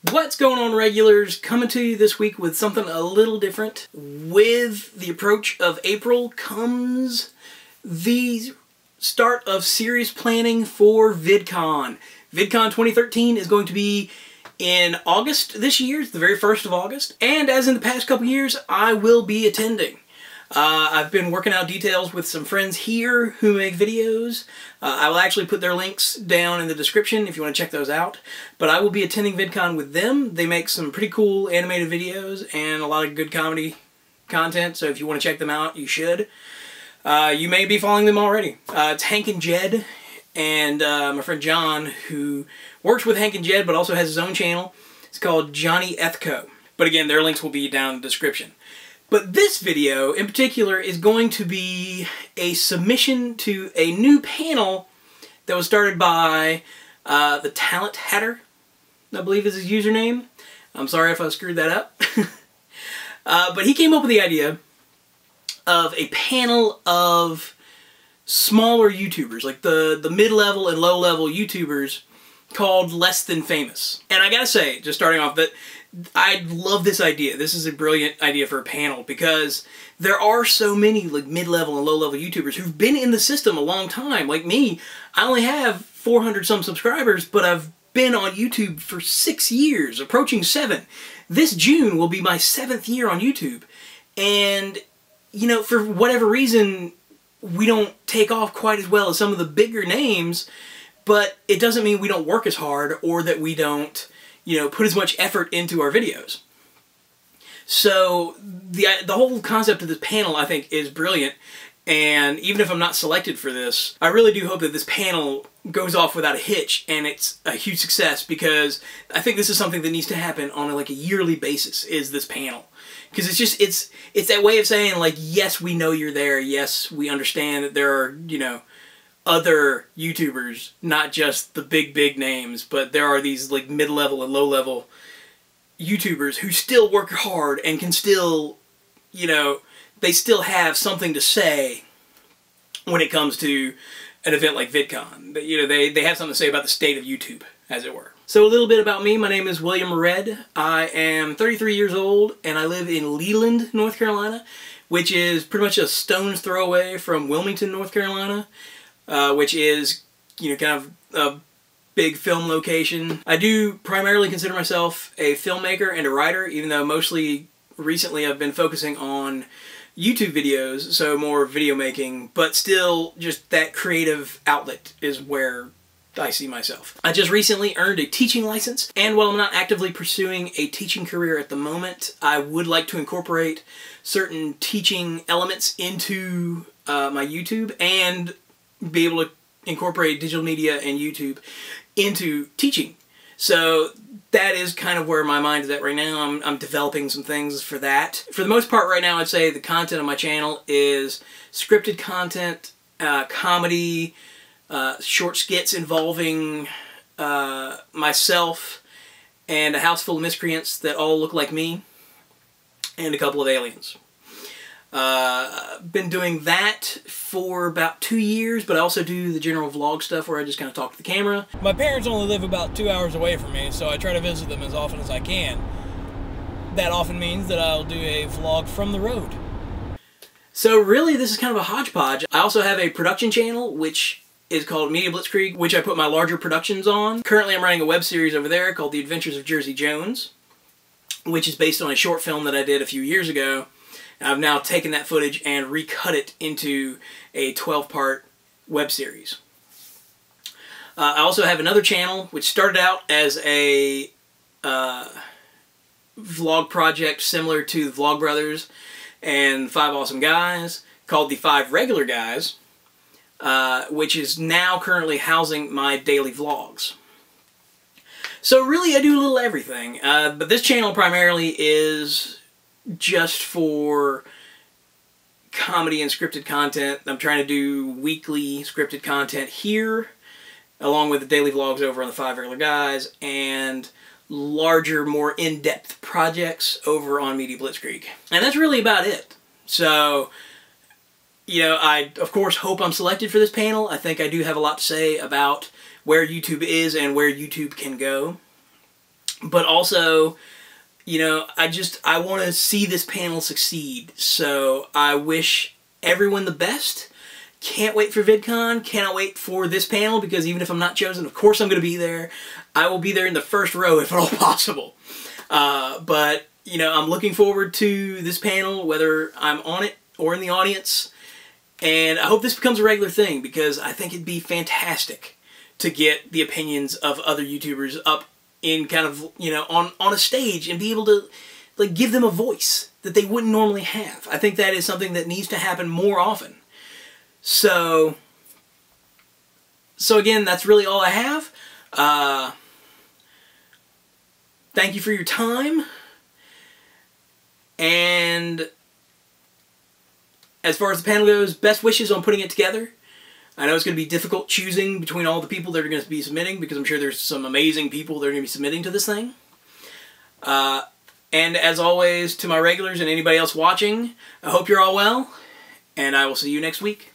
What's going on, regulars? Coming to you this week with something a little different. With the approach of April comes the start of serious planning for VidCon. VidCon 2013 is going to be in August this year. It's the very 1st of August. And as in the past couple years, I will be attending. I've been working out details with some friends here who make videos. I will actually put their links down in the description if you want to check those out. But I will be attending VidCon with them. They make some pretty cool animated videos and a lot of good comedy content, so if you want to check them out, you should. You may be following them already. It's Hank and Jed and my friend John, who works with Hank and Jed but also has his own channel. It's called Johnny Ethco. But again, their links will be down in the description. But this video, in particular, is going to be a submission to a new panel that was started by the Talent Hatter, I believe is his username. I'm sorry if I screwed that up. But he came up with the idea of a panel of smaller YouTubers, like the mid-level and low-level YouTubers, called Less Than Famous. And I gotta say, just starting off, that I love this idea. This is a brilliant idea for a panel because there are so many like mid-level and low-level YouTubers who've been in the system a long time. Like me, I only have 400 some subscribers, but I've been on YouTube for 6 years, approaching 7. This June will be my 7th year on YouTube. And, you know, for whatever reason, we don't take off quite as well as some of the bigger names, but it doesn't mean we don't work as hard or that we don't, you know, put as much effort into our videos. So the whole concept of this panel, I think, is brilliant. And even if I'm not selected for this, I really do hope that this panel goes off without a hitch and it's a huge success, because I think this is something that needs to happen on like a yearly basis, is this panel. Because it's just, it's that way of saying, like, yes, we know you're there. Yes, we understand that there are, you know, other YouTubers, not just the big names, but there are these like mid-level and low-level YouTubers who still work hard and can still, you know, they still have something to say when it comes to an event like VidCon. You know, they have something to say about the state of YouTube, as it were. So a little bit about me. My name is William Red. I am 33 years old, and I live in Leland, North Carolina, which is pretty much a stone's throw away from Wilmington, North Carolina, which is, you know, kind of a big film location. I do primarily consider myself a filmmaker and a writer, even though mostly recently I've been focusing on YouTube videos, so more video making, but still just that creative outlet is where I see myself. I just recently earned a teaching license, and while I'm not actively pursuing a teaching career at the moment, I would like to incorporate certain teaching elements into my YouTube and be able to incorporate digital media and YouTube into teaching. So that is kind of where my mind is at right now. I'm developing some things for that. For the most part right now, I'd say the content on my channel is scripted content, comedy, short skits involving myself and a house full of miscreants that all look like me, and a couple of aliens. Been doing that for about 2 years, but I also do the general vlog stuff where I just kind of talk to the camera. My parents only live about 2 hours away from me, so I try to visit them as often as I can. That often means that I'll do a vlog from the road. So really, this is kind of a hodgepodge. I also have a production channel, which is called Media Blitzkrieg, which I put my larger productions on. Currently, I'm writing a web series over there called The Adventures of Jersey Jones, which is based on a short film that I did a few years ago. I've now taken that footage and recut it into a 12-part web series. I also have another channel which started out as a vlog project similar to the Vlogbrothers and 5 Awesome Guys, called The 5 Regular Guys, which is now currently housing my daily vlogs. So really, I do a little everything, but this channel primarily is just for comedy and scripted content. I'm trying to do weekly scripted content here, along with the daily vlogs over on the 5 Regular Guys, and larger, more in-depth projects over on Media Blitzkrieg. And that's really about it. So, you know, I, of course, hope I'm selected for this panel. I think I do have a lot to say about where YouTube is and where YouTube can go. but also, you know, I want to see this panel succeed. So I wish everyone the best. Can't wait for VidCon. Cannot wait for this panel, because even if I'm not chosen, of course I'm going to be there. I will be there in the first row if at all possible. But, you know, I'm looking forward to this panel, whether I'm on it or in the audience. And I hope this becomes a regular thing, because I think it'd be fantastic to get the opinions of other YouTubers up in kind of, you know, on a stage and be able to, like, give them a voice that they wouldn't normally have. I think that is something that needs to happen more often. So again, that's really all I have. Thank you for your time. And as far as the panel goes, best wishes on putting it together. I know it's going to be difficult choosing between all the people that are going to be submitting, because I'm sure there's some amazing people that are going to be submitting to this thing. And as always, to my regulars and anybody else watching, I hope you're all well, and I will see you next week.